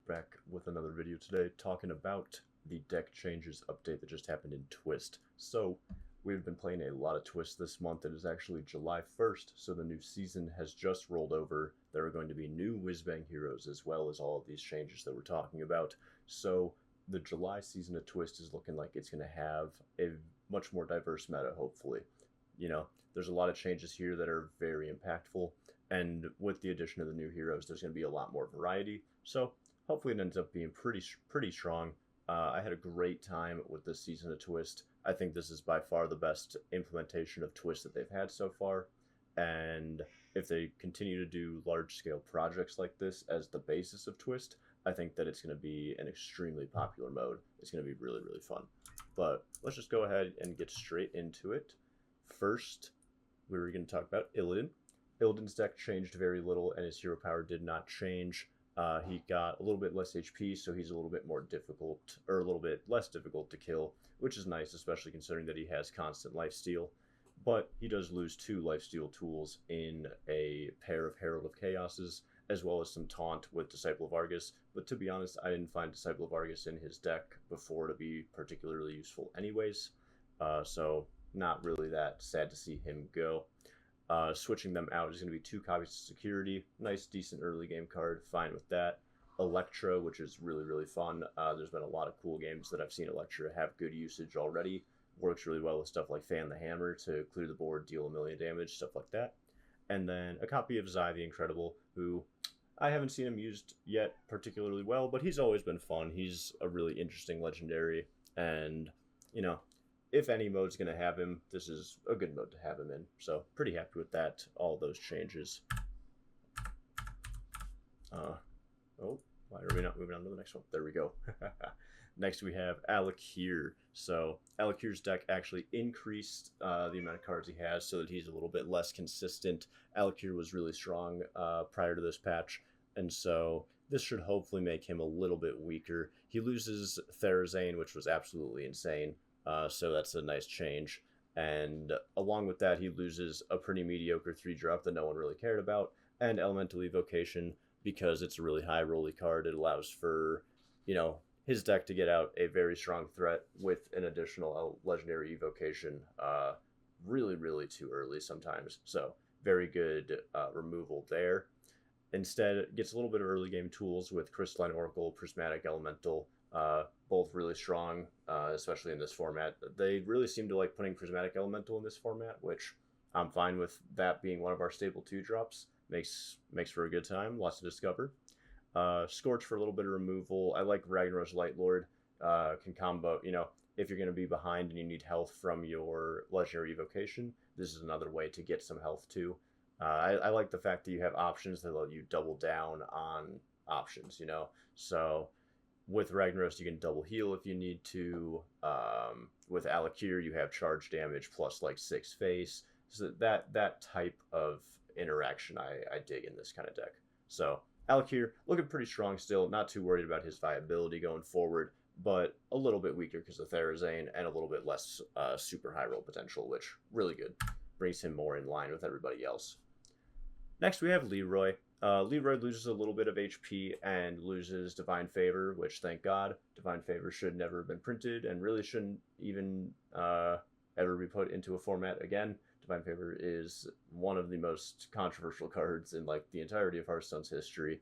back with another video today talking about the deck changes update that just happened in Twist. So, we've been playing a lot of Twist this month. It is actually July 1st, so the new season has just rolled over. There are going to be new Whizbang heroes as well as all of these changes that we're talking about. So, the July season of Twist is looking like it's going to have a much more diverse meta, hopefully. There's a lot of changes here that are very impactful, and with the addition of the new heroes, there's going to be a lot more variety. So hopefully it ends up being pretty strong. I had a great time with this season of Twist. I think this is by far the best implementation of Twist that they've had so far. And if they continue to do large-scale projects like this as the basis of Twist, I think that it's going to be an extremely popular mode. It's going to be really, really fun. But let's just go ahead and get straight into it. First, we were going to talk about Illidan. Illidan's deck changed very little, and his hero power did not change. He got a little bit less HP, so he's a little bit more difficult, or a little bit less difficult to kill, which is nice, especially considering that he has constant lifesteal. But he does lose 2 lifesteal tools in a pair of Herald of Chaoses, as well as some taunt with Disciple of Argus. But to be honest, I didn't find Disciple of Argus in his deck before to be particularly useful anyways. So not really that sad to see him go. Switching them out is going to be 2 copies of Security. Nice, decent early game card. Fine with that. Electra, which is really, really fun. There's been a lot of cool games that I've seen Electra have good usage already. Works really well with stuff like Fan the Hammer to clear the board, deal a million damage, stuff like that. And then a copy of Zai the Incredible, who I haven't seen him used yet particularly well, but he's always been fun. He's a really interesting legendary, and, if any mode's going to have him, this is a good mode to have him in. So pretty happy with that, all those changes. Why are we not moving on to the next one? There we go. Next we have Alakir. So Alakir's deck actually increased the amount of cards he has so that he's a little bit less consistent. Alakir was really strong prior to this patch, and so this should hopefully make him a little bit weaker. He loses Therazane, which was absolutely insane. So that's a nice change. And along with that, he loses a pretty mediocre 3-drop that no one really cared about, and Elemental Evocation, because it's a really high rolly card. It allows for, his deck to get out a very strong threat with an additional legendary evocation really, really too early sometimes. So very good removal there. Instead, it gets a little bit of early game tools with Crystalline Oracle, Prismatic Elemental, both really strong, especially in this format. They really seem to like putting Prismatic Elemental in this format, which I'm fine with that being one of our staple 2-drops. Makes for a good time, lots to discover. Scorch for a little bit of removal. I like Ragnaros Lightlord. Can combo, if you're going to be behind and you need health from your Legendary Evocation, this is another way to get some health too. I like the fact that you have options that let you double down on options, So with Ragnaros, you can double heal if you need to. With Alakir, you have charge damage plus like 6 face. So that type of interaction I dig in this kind of deck. So Alakir looking pretty strong still. Not too worried about his viability going forward, but a little bit weaker because of Therazane and a little bit less super high roll potential, which really good. Brings him more in line with everybody else. Next we have Leroy. Leroy loses a little bit of HP and loses Divine Favor, which, thank God, Divine Favor should never have been printed and really shouldn't even ever be put into a format again. Divine Favor is one of the most controversial cards in the entirety of Hearthstone's history.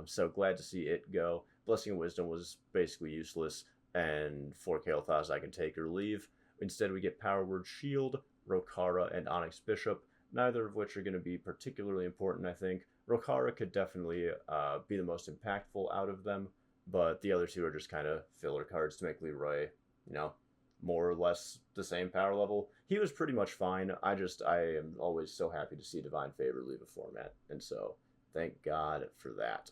So glad to see it go. Blessing of Wisdom was basically useless, and 4 Kael'thas I can take or leave. Instead we get Power Word Shield, Rokara, and Onyx Bishop, neither of which are going to be particularly important, I think. Rokara could definitely be the most impactful out of them, but the other 2 are just kind of filler cards to make Leroy, more or less the same power level. He was pretty much fine. I am always so happy to see Divine Favor leave a format, and so thank God for that.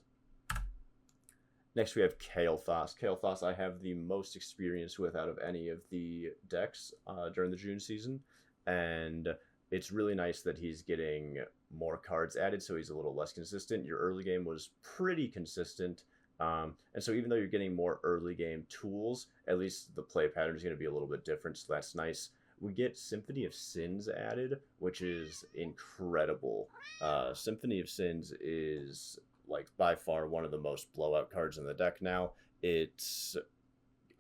Next we have Kael'thas. Kael'thas I have the most experience with out of any of the decks during the June season, and it's really nice that he's getting more cards added, so he's a little less consistent. Your early game was pretty consistent, and so even though you're getting more early game tools, at least the play pattern is going to be a little bit different, so that's nice. We get Symphony of Sins added, which is incredible. Symphony of Sins is like by far one of the most blowout cards in the deck now. It's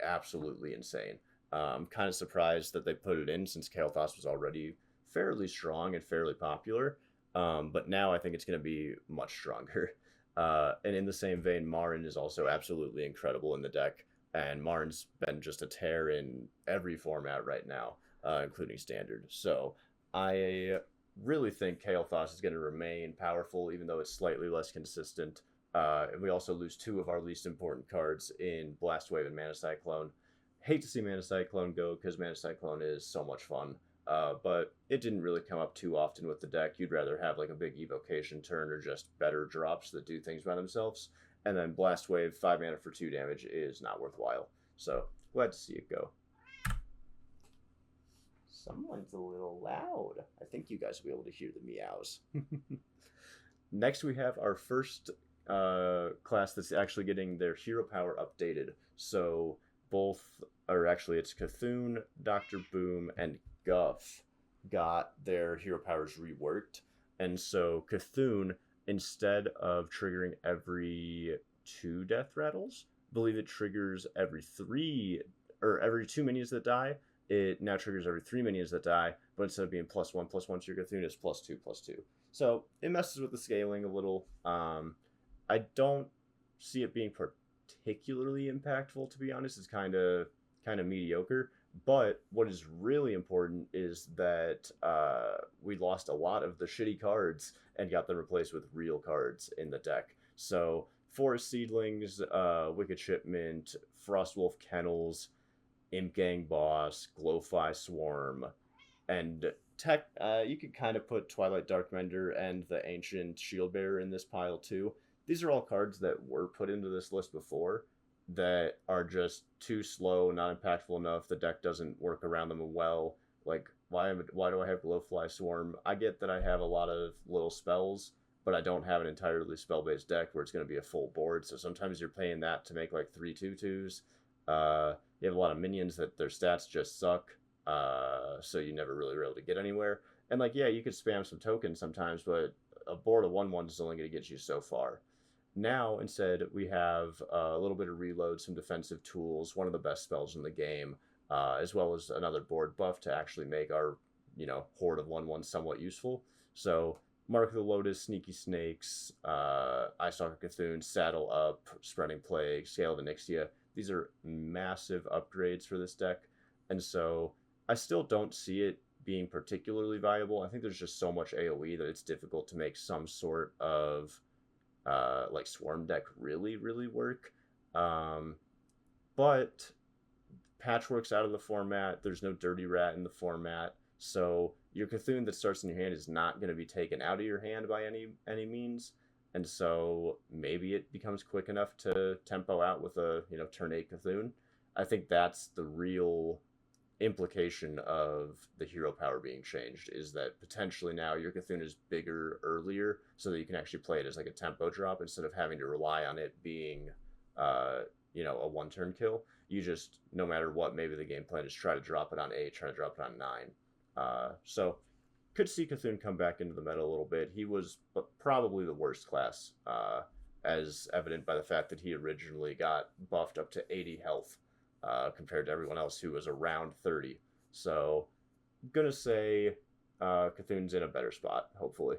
absolutely insane. I'm kind of surprised that they put it in since Kael'thas was already fairly strong and fairly popular. But now I think it's going to be much stronger. And in the same vein, Marin is also absolutely incredible in the deck. And Marin's been just a tear in every format right now, including Standard. So I really think Kael'thas is going to remain powerful, even though it's slightly less consistent. And we also lose two of our least important cards in Blast Wave and Mana Cyclone. Hate to see Mana Cyclone go because Mana Cyclone is so much fun. But it didn't really come up too often with the deck. You'd rather have like a big evocation turn or just better drops that do things by themselves. And then Blast Wave, 5 mana for 2 damage is not worthwhile. So glad to see it go. Someone's a little loud. I think you guys will be able to hear the meows. Next we have our first class that's actually getting their hero power updated. So both, or actually it's Cthulhu, Dr. Boom, and Guff got their hero powers reworked. And so Cthulhu, instead of triggering every 2 death rattles, I believe it triggers every 3, or every 2 minions that die. It now triggers every 3 minions that die, but instead of being +1/+1 to your Cthulhu, it's +2/+2. So it messes with the scaling a little. I don't see it being particularly impactful, to be honest. It's kind of mediocre. But what is really important is that we lost a lot of the shitty cards and got them replaced with real cards in the deck. So Forest Seedlings, Wicked Shipment, Frostwolf Kennels, Imp Gang Boss, Glowfly Swarm, and you could kind of put Twilight Darkmender and the Ancient Shieldbearer in this pile too. These are all cards that were put into this list before that are just too slow, not impactful enough. The deck doesn't work around them well. Like, why do I have Glowfly Swarm? I get that I have a lot of little spells, but I don't have an entirely spell-based deck where it's going to be a full board. So sometimes you're paying that to make like 3 2/2s. You have a lot of minions that their stats just suck, so you never really were able to get anywhere. And like, yeah, you could spam some tokens sometimes, but a board of 1/1 is only going to get you so far. Now, instead, we have a little bit of reload, some defensive tools, one of the best spells in the game, as well as another board buff to actually make our, horde of 1/1 somewhat useful. So, Mark of the Lotus, Sneaky Snakes, Eyestalker Cthulhu, Saddle Up, Spreading Plague, Scale of Onyxia. These are massive upgrades for this deck, and so I still don't see it being particularly viable. I think there's just so much AoE that it's difficult to make some sort of like Swarm deck really, really work. But Patchwork's out of the format. There's no Dirty Rat in the format. So your Cthulhu that starts in your hand is not going to be taken out of your hand by any means. And so maybe it becomes quick enough to tempo out with a, turn 8 Cthulhu. I think that's the real implication of the hero power being changed, is that potentially now your Cthulhu is bigger earlier so that you can actually play it as like a tempo drop instead of having to rely on it being a 1-turn kill. You just, no matter what, maybe the game plan is try to drop it on 8, try to drop it on 9. So could see Cthulhu come back into the meta a little bit. He was probably the worst class, as evident by the fact that he originally got buffed up to 80 health compared to everyone else who was around 30. So I'm going to say Cthulhu's in a better spot, hopefully.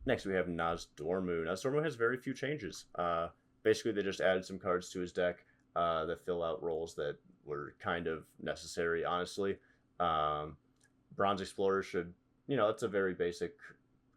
Next we have Nozdormu. Nozdormu has very few changes. Basically they just added some cards to his deck that fill out roles that were kind of necessary, honestly. Bronze Explorer should, it's a very basic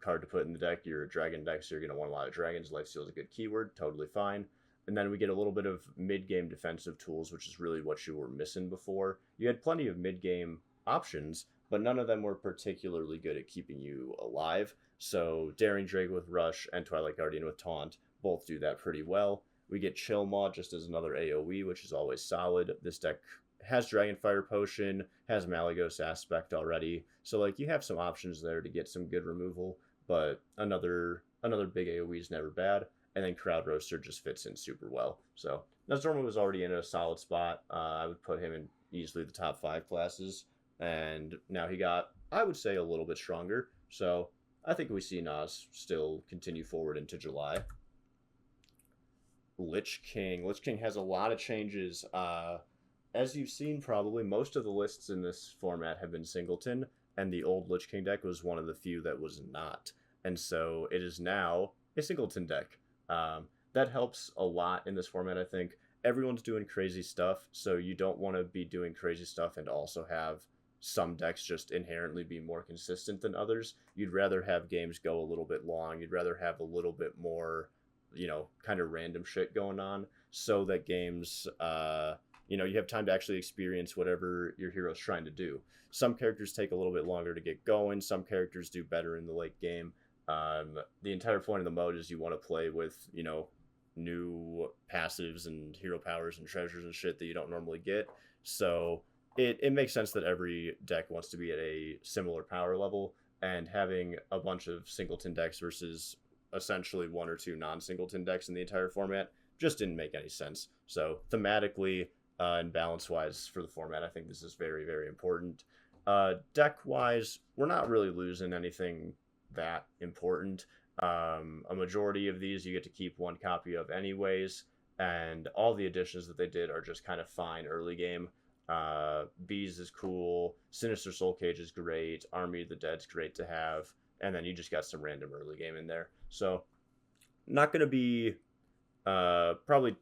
card to put in the deck. You're a dragon deck, so you're going to want a lot of dragons. Lifesteal is a good keyword, totally fine. And then we get a little bit of mid-game defensive tools, which is really what you were missing before. You had plenty of mid-game options, but none of them were particularly good at keeping you alive. So Daring Drake with Rush and Twilight Guardian with Taunt both do that pretty well. We get Chill Maw just as another AoE, which is always solid. This deck has Dragonfire Potion, has Malagos Aspect already. So like you have some options there to get some good removal, but another big AoE is never bad. And then Crowd Roaster just fits in super well. So Nozdormu was already in a solid spot. I would put him in easily the top 5 classes. And now he got, I would say, a little bit stronger. So I think we see Nas still continue forward into July. Lich King. Lich King has a lot of changes. As you've seen, probably most of the lists in this format have been singleton, and the old Lich King deck was one of the few that was not. And so it is now a singleton deck. That helps a lot in this format, I think. Everyone's doing crazy stuff, so you don't want to be doing crazy stuff and also have some decks just inherently be more consistent than others. You'd rather have games go a little bit long. You'd rather have a little bit more, kind of random shit going on so that games, you have time to actually experience whatever your hero's trying to do. Some characters take a little bit longer to get going. Some characters do better in the late game. The entire point of the mode is you want to play with, new passives and hero powers and treasures and shit that you don't normally get. So it makes sense that every deck wants to be at a similar power level, and having a bunch of singleton decks versus essentially one or two non-singleton decks in the entire format just didn't make any sense. So thematically and balance-wise for the format, I think this is very, very important. Deck-wise, we're not really losing anything that important. A majority of these you get to keep one copy of anyways, and all the additions that they did are just kind of fine early game. Bees is cool, Sinister Soul Cage is great, Army of the Dead's great to have, and then you just got some random early game in there. So not going to be probably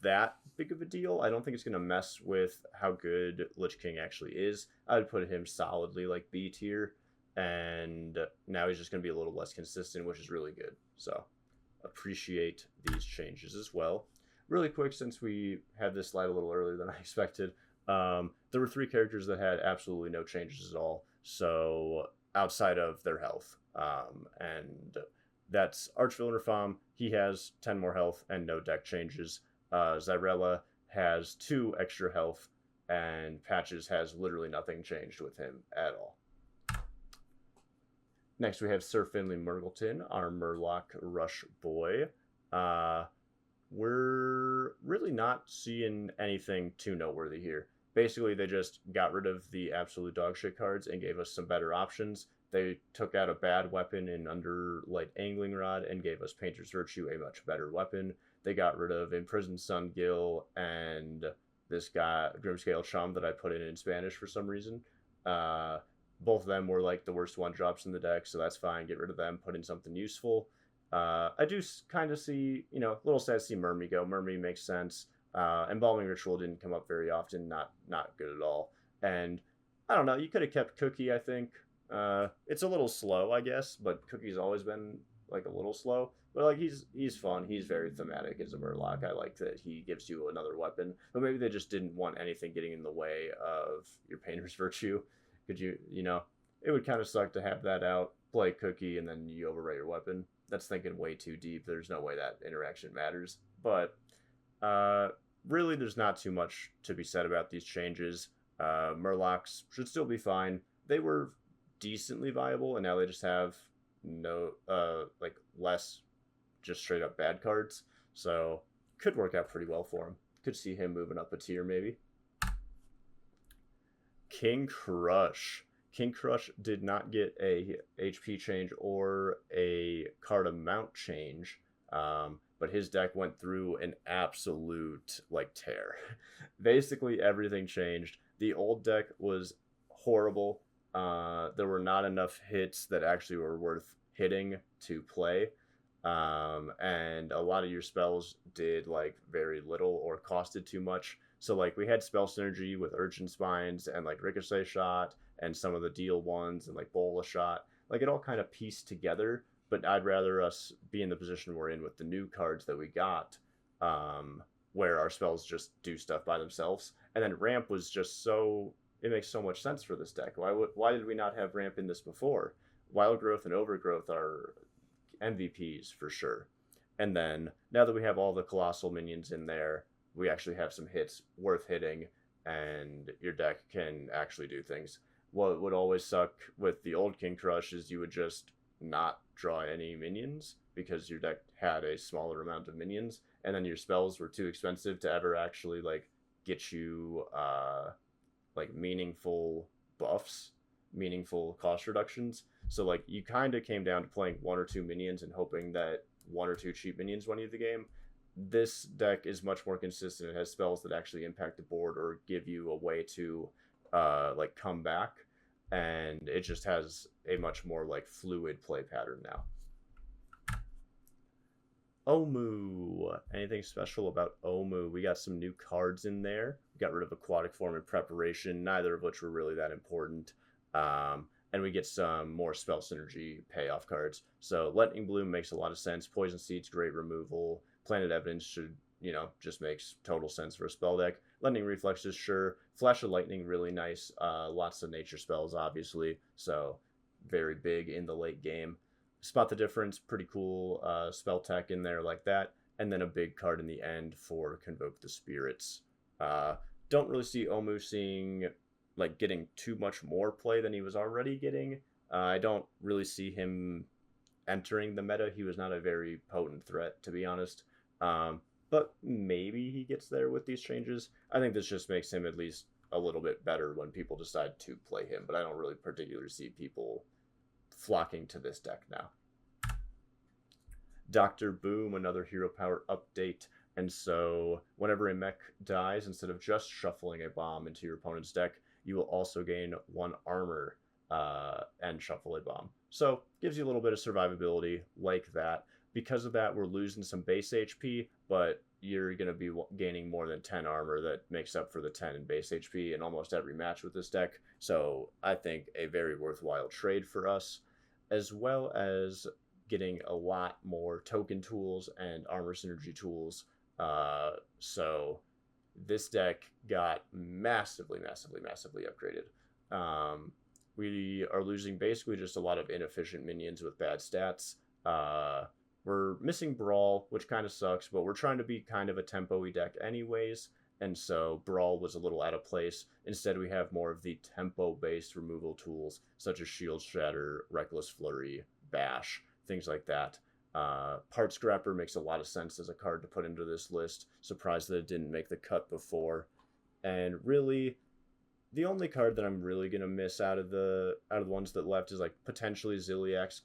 that big of a deal. I don't think it's going to mess with how good Lich King actually is. I would put him solidly like B tier, and now he's just going to be a little less consistent, which is really good. So appreciate these changes as well. Really quick, since we had this slide a little earlier than I expected, there were 3 characters that had absolutely no changes at all, so outside of their health. And that's Archvillain Rafam. He has 10 more health and no deck changes. Zyrella has 2 extra health, and Patches has literally nothing changed with him at all. Next, we have Sir Finley Murgleton, our Murloc Rush boy. We're really not seeing anything too noteworthy here. Basically, they just got rid of the absolute dogshit cards and gave us some better options. They took out a bad weapon in Underlight Angling Rod and gave us Painter's Virtue, a much better weapon. They got rid of Imprisoned Sun Gill and this guy, Grimscale Chum, that I put in Spanish for some reason. Both of them were like the worst one drops in the deck, so that's fine. Get rid of them, put in something useful. I do kind of see, a little sad to see Murmy go. Murmy makes sense. Embalming Ritual didn't come up very often, not good at all. And I don't know, you could have kept Cookie, I think. It's a little slow, I guess, but Cookie's always been like a little slow. But like he's fun. He's very thematic as a Murloc. I like that he gives you another weapon. But maybe they just didn't want anything getting in the way of your Painter's Virtue. Could you it would kind of suck to have that out, play Cookie, and then you overwrite your weapon. That's thinking way too deep. There's no way that interaction matters. But really, there's not too much to be said about these changes. Murlocs should still be fine. They were decently viable, and now they just have no less just straight up bad cards. So could work out pretty well for him. Could see him moving up a tier maybe. King Crush. King Crush did not get a HP change or a card amount change, but his deck went through an absolute tear. Basically everything changed. The old deck was horrible. There were not enough hits that actually were worth hitting to play, and a lot of your spells did very little or costed too much. So we had spell synergy with Urchin Spines and Ricochet Shot and some of the deal ones and Bola Shot. It all kind of pieced together, but I'd rather us be in the position we're in with the new cards that we got, where our spells just do stuff by themselves. And then Ramp was just it makes so much sense for this deck. Why did we not have Ramp in this before? Wild Growth and Overgrowth are MVPs for sure. And then now that we have all the Colossal minions in there, we actually have some hits worth hitting, and your deck can actually do things. What would always suck with the old King Crush is you would just not draw any minions because your deck had a smaller amount of minions, and then your spells were too expensive to ever actually get you meaningful buffs, meaningful cost reductions. So like you kind of came down to playing one or two minions and hoping that one or two cheap minions won you the game. This deck is much more consistent. It has spells that actually impact the board or give you a way to like come back, and it just has a much more like fluid play pattern now. Omu. Anything special about Omu? We got some new cards in there. We got rid of Aquatic Form and Preparation, neither of which were really that important. And we get some more spell synergy payoff cards. So Lightning Bloom makes a lot of sense. Poison Seed's great removal. Planet Evidence should, just makes total sense for a spell deck. Lightning Reflexes, sure. Flash of Lightning, really nice. Lots of nature spells, obviously. So very big in the late game. Spot the Difference, pretty cool spell tech in there like that. And then a big card in the end for Convoke the Spirits. Don't really see Omu getting too much more play than he was already getting. I don't really see him entering the meta. He was not a very potent threat, to be honest. But maybe he gets there with these changes. I think this just makes him at least a little bit better when people decide to play him, but I don't really particularly see people flocking to this deck now. Dr. Boom, another hero power update. And so whenever a mech dies, instead of just shuffling a bomb into your opponent's deck, you will also gain 1 armor and shuffle a bomb. So gives you a little bit of survivability like that. Because of that, we're losing some base HP, but you're going to be gaining more than 10 armor that makes up for the 10 in base HP in almost every match with this deck. So I think a very worthwhile trade for us, as well as getting a lot more token tools and armor synergy tools. So this deck got massively upgraded. We are losing basically just a lot of inefficient minions with bad stats. We're missing Brawl, which kind of sucks, but we're trying to be kind of a tempo-y deck anyways, and so Brawl was a little out of place. Instead, we have more of the tempo-based removal tools, such as Shield Shatter, Reckless Flurry, Bash, things like that. Part Scrapper makes a lot of sense as a card to put into this list. Surprised that it didn't make the cut before. And really, the only card that I'm really gonna miss out of the ones that left is like potentially Ziliax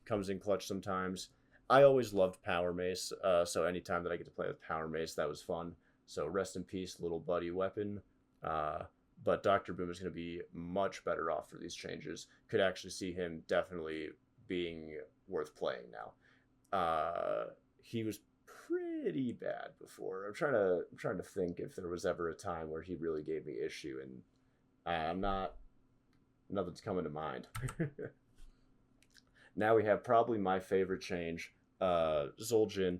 comes in clutch sometimes. I always loved Power Mace, so anytime that I get to play with Power Mace, that was fun. So rest in peace, little buddy weapon. But Dr. Boom is going to be much better off for these changes. Could actually see him definitely being worth playing now. He was pretty bad before. I'm trying to think if there was ever a time where he really gave me issue, and nothing's coming to mind. Now we have probably my favorite change, Zul'jin.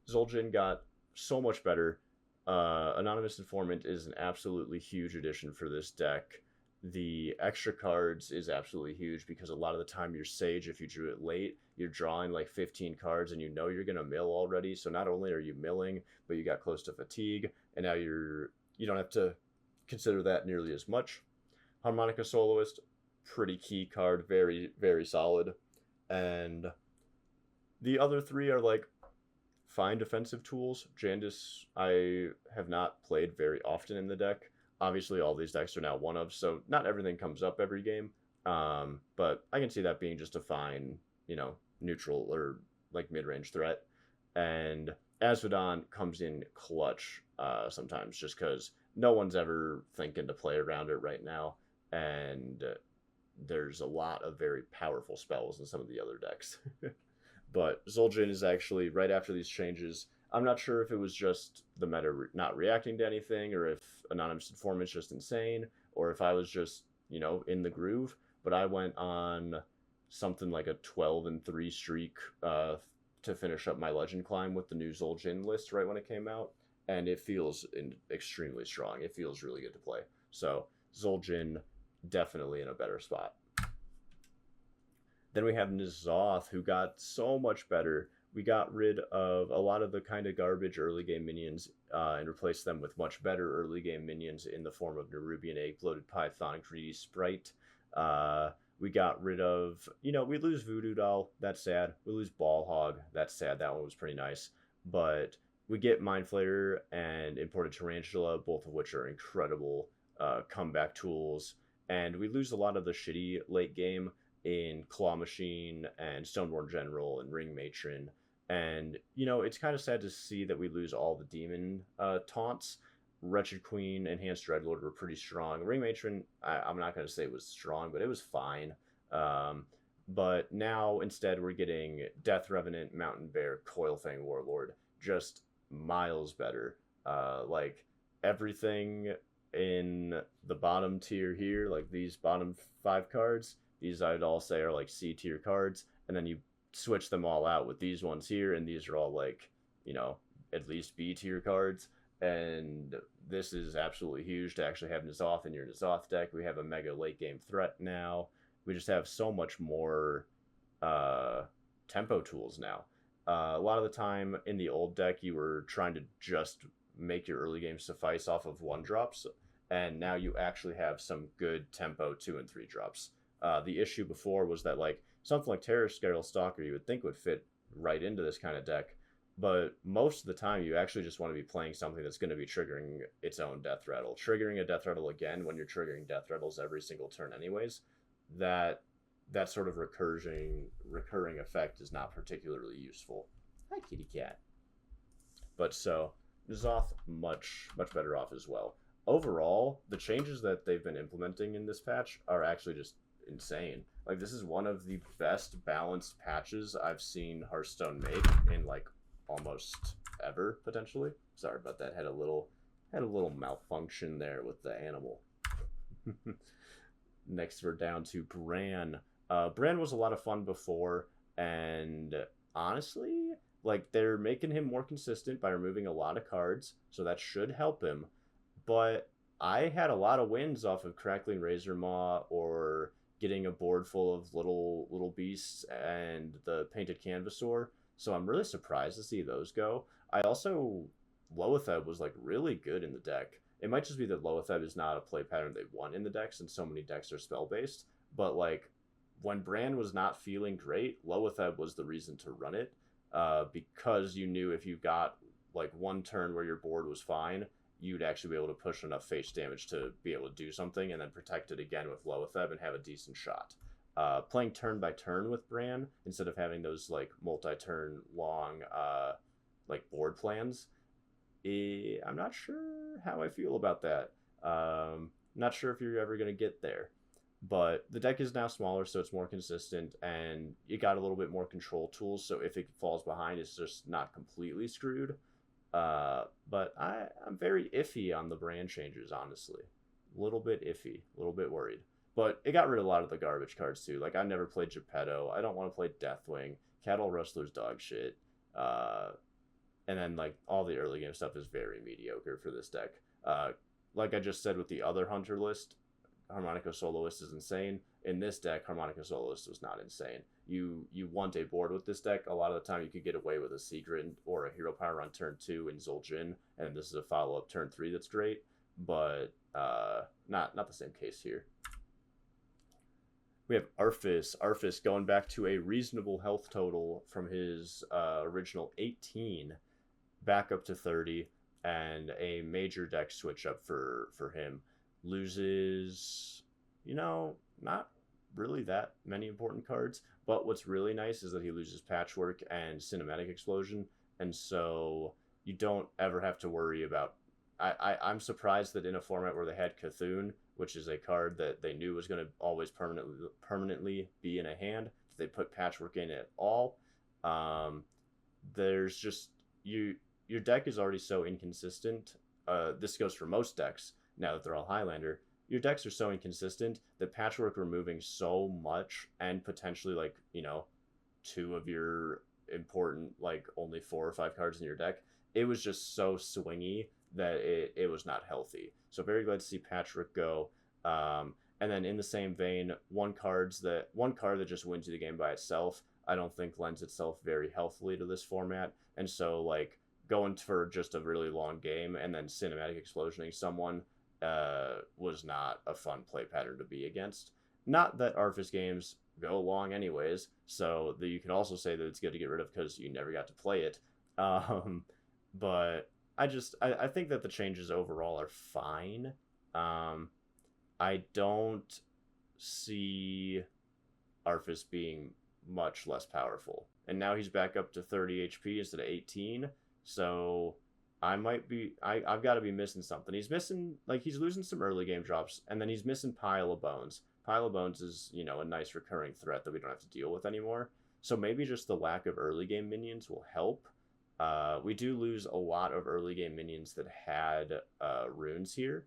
Zul'jin got so much better. Anonymous Informant is an absolutely huge addition for this deck. The extra cards is absolutely huge because a lot of the time your Sage, if you drew it late, you're drawing like 15 cards and you know you're going to mill already. So not only are you milling, but you got close to fatigue, and now you don't have to consider that nearly as much. Harmonica Soloist, pretty key card, very, very solid. And the other three are like fine defensive tools. Jandis, I have not played very often in the deck. Obviously, all these decks are now one of, so not everything comes up every game. But I can see that being just a fine, neutral or like mid-range threat. And Azvedon comes in clutch sometimes just because no one's ever thinking to play around it right now. And there's a lot of very powerful spells in some of the other decks. But Zul'jin is actually, right after these changes, I'm not sure if it was just the meta not reacting to anything, or if Anonymous Informant's just insane, or if I was just, in the groove, but I went on something like a 12-3 streak to finish up my Legend Climb with the new Zul'jin list right when it came out, and it feels extremely strong. It feels really good to play. So Zul'jin definitely in a better spot. Then we have N'Zoth, who got so much better. We got rid of a lot of the kind of garbage early game minions and replaced them with much better early game minions in the form of Nerubian Egg, Bloated Python, Greedy Sprite. We got rid of, we lose Voodoo Doll. That's sad. We lose Ball Hog. That's sad. That one was pretty nice. But we get Mind Flayer and Imported Tarantula, both of which are incredible comeback tools. And we lose a lot of the shitty late game in Claw Machine and Stoneborn General and Ring Matron. And, it's kind of sad to see that we lose all the demon taunts. Wretched Queen, Enhanced Dreadlord were pretty strong. Ring Matron, I'm not going to say it was strong, but it was fine. But now instead we're getting Death Revenant, Mountain Bear, Coilfang Warlord, just miles better. Like everything in the bottom tier here, like these bottom 5 cards, these I'd all say are like C tier cards, and then you switch them all out with these ones here, and these are all like, at least B tier cards. And this is absolutely huge to actually have N'Zoth in your N'Zoth deck. We have a mega late game threat now. We just have so much more tempo tools now. A lot of the time in the old deck, you were trying to just make your early game suffice off of 1-drops, and now you actually have some good tempo 2 and 3 drops. The issue before was that like something like Terror Scale Stalker you would think would fit right into this kind of deck, but most of the time you actually just want to be playing something that's going to be triggering its own Death Rattle. Triggering a Death Rattle again when you're triggering Death Rattles every single turn anyways, that sort of recurring effect is not particularly useful. Hi, kitty cat. But so, N'Zoth much better off as well. Overall, the changes that they've been implementing in this patch are actually just insane. Like, this is one of the best balanced patches I've seen Hearthstone make in like almost ever, potentially. Sorry about that. Had a little malfunction there with the animal. Next, we're down to Bran. Bran was a lot of fun before, and honestly, like, they're making him more consistent by removing a lot of cards, so that should help him. But I had a lot of wins off of Crackling Razor Maw or getting a board full of little beasts and the Painted Canvasaur, so I'm really surprised to see those go. I also, Loatheb was like really good in the deck. It might just be that Loatheb is not a play pattern they want in the deck since so many decks are spell based, but like when Bran was not feeling great, Loatheb was the reason to run it, because you knew if you got like one turn where your board was fine, you'd actually be able to push enough face damage to be able to do something and then protect it again with Loatheb and have a decent shot. Playing turn by turn with Bran instead of having those like multi-turn long like board plans, I'm not sure how I feel about that. Not sure if you're ever going to get there. But the deck is now smaller, so it's more consistent, and you got a little bit more control tools, so if it falls behind, it's just not completely screwed. But I'm very iffy on the brand changes, honestly. A little bit iffy, a little bit worried. But it got rid of a lot of the garbage cards, too. Like, I never played Geppetto. I don't want to play Deathwing. Cattle Rustler's dog shit. And then, like, all the early game stuff is very mediocre for this deck. Like I just said with the other Hunter list, Harmonica Soloist is insane. In this deck, Harmonica Soloist was not insane. You want a board with this deck. A lot of the time you could get away with a Secret or a Hero Power on turn 2 in Zul'jin, and this is a follow-up turn 3 that's great, but not the same case here. We have Arphis. Arphis going back to a reasonable health total from his original 18 back up to 30, and a major deck switch up for him. Loses, not really that many important cards, but what's really nice is that he loses Patchwork and Cinematic Explosion, and so you don't ever have to worry about... I'm surprised that in a format where they had Cthulhu, which is a card that they knew was going to always permanently be in a hand, they put Patchwork in at all. There's just... Your deck is already so inconsistent. This goes for most decks, now that they're all Highlander. Your decks are so inconsistent that Patchwork removing so much and potentially, like, 2 of your important, like, only 4 or 5 cards in your deck, it was just so swingy that it was not healthy. So very glad to see Patchwork go. And then in the same vein, one card that just wins you the game by itself, I don't think lends itself very healthily to this format. And so, like, going for just a really long game and then Cinematic Explosioning someone was not a fun play pattern to be against. Not that Arphis games go long anyways, so that you can also say that it's good to get rid of because you never got to play it. But I think that the changes overall are fine. I don't see Arthas being much less powerful. And now he's back up to 30 HP instead of 18. So I've got to be missing something. He's missing, like, he's losing some early game drops, and then he's missing Pile of Bones. Pile of Bones is, a nice recurring threat that we don't have to deal with anymore. So maybe just the lack of early game minions will help. We do lose a lot of early game minions that had runes here.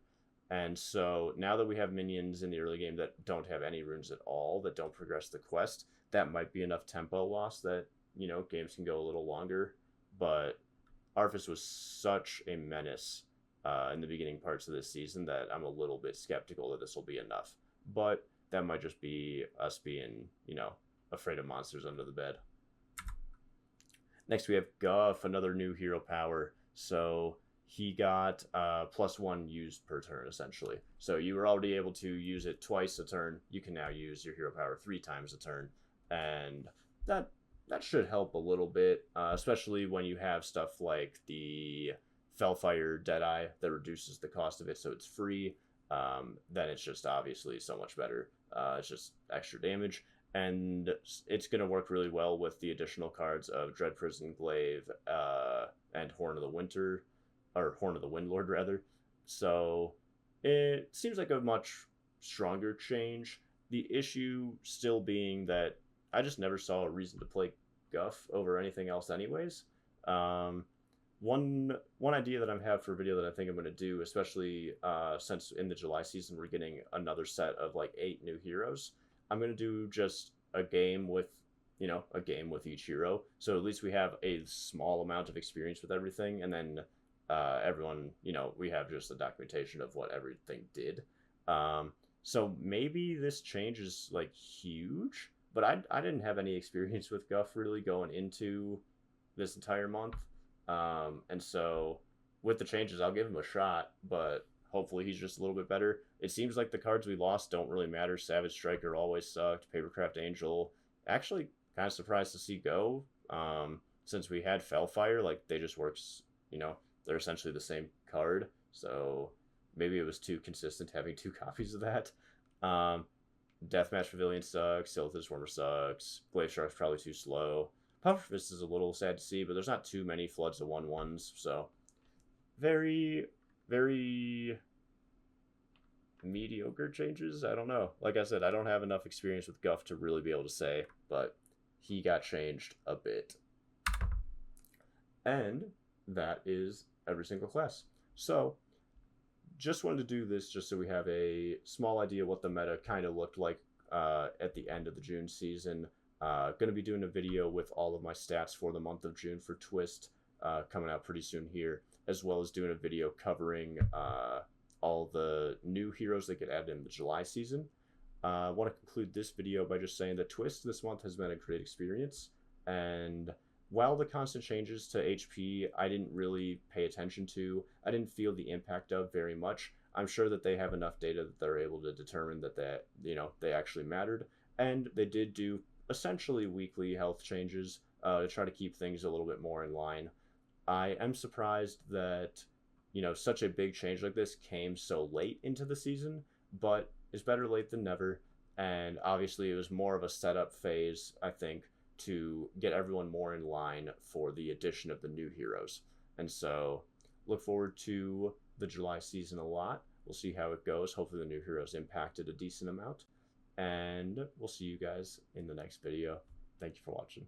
And so now that we have minions in the early game that don't have any runes at all, that don't progress the quest, that might be enough tempo loss that, games can go a little longer. But Arthas was such a menace in the beginning parts of this season that I'm a little bit skeptical that this will be enough. But that might just be us being, afraid of monsters under the bed. Next we have Guff, another new hero power. So he got +1 used per turn, essentially. So you were already able to use it twice a turn. You can now use your hero power 3 times a turn. And that should help a little bit, especially when you have stuff like the Fellfire Deadeye that reduces the cost of it so it's free. Then it's just obviously so much better. It's just extra damage. And it's going to work really well with the additional cards of Dread Prison Glaive and Horn of the Windlord, rather. So it seems like a much stronger change. The issue still being that I just never saw a reason to play Guff over anything else anyways. One idea that I have for a video that I think I'm going to do, especially since in the July season we're getting another set of like 8 new heroes, I'm going to do just a game with each hero. So at least we have a small amount of experience with everything, and then everyone, we have just the documentation of what everything did. So maybe this change is like huge, but I didn't have any experience with Guff really going into this entire month. And so with the changes, I'll give him a shot, but hopefully he's just a little bit better. It seems like the cards we lost don't really matter. Savage Striker always sucked. Papercraft Angel, actually kind of surprised to see go. Since we had Fellfire, like they just works, they're essentially the same card. So maybe it was too consistent having 2 copies of that. Deathmatch Pavilion sucks. Silithus Swarmer sucks. Glaive Shark's probably too slow. Puffer Fist is a little sad to see, but there's not too many Floods of 1/1s, so very, very mediocre changes. I don't know. Like I said, I don't have enough experience with Guff to really be able to say, but he got changed a bit. And that is every single class. So just wanted to do this just so we have a small idea what the meta kind of looked like at the end of the June season. Going to be doing a video with all of my stats for the month of June for Twist coming out pretty soon here, as well as doing a video covering all the new heroes that get added in the July season. I want to conclude this video by just saying that Twist this month has been a great experience, and while the constant changes to HP I didn't really pay attention to, I didn't feel the impact of very much. I'm sure that they have enough data that they're able to determine that they actually mattered, and they did do essentially weekly health changes to try to keep things a little bit more in line. I am surprised that such a big change like this came so late into the season, but it's better late than never. And obviously it was more of a setup phase, I think, to get everyone more in line for the addition of the new heroes. And so look forward to the July season a lot. We'll see how it goes. Hopefully the new heroes impacted a decent amount. And we'll see you guys in the next video. Thank you for watching.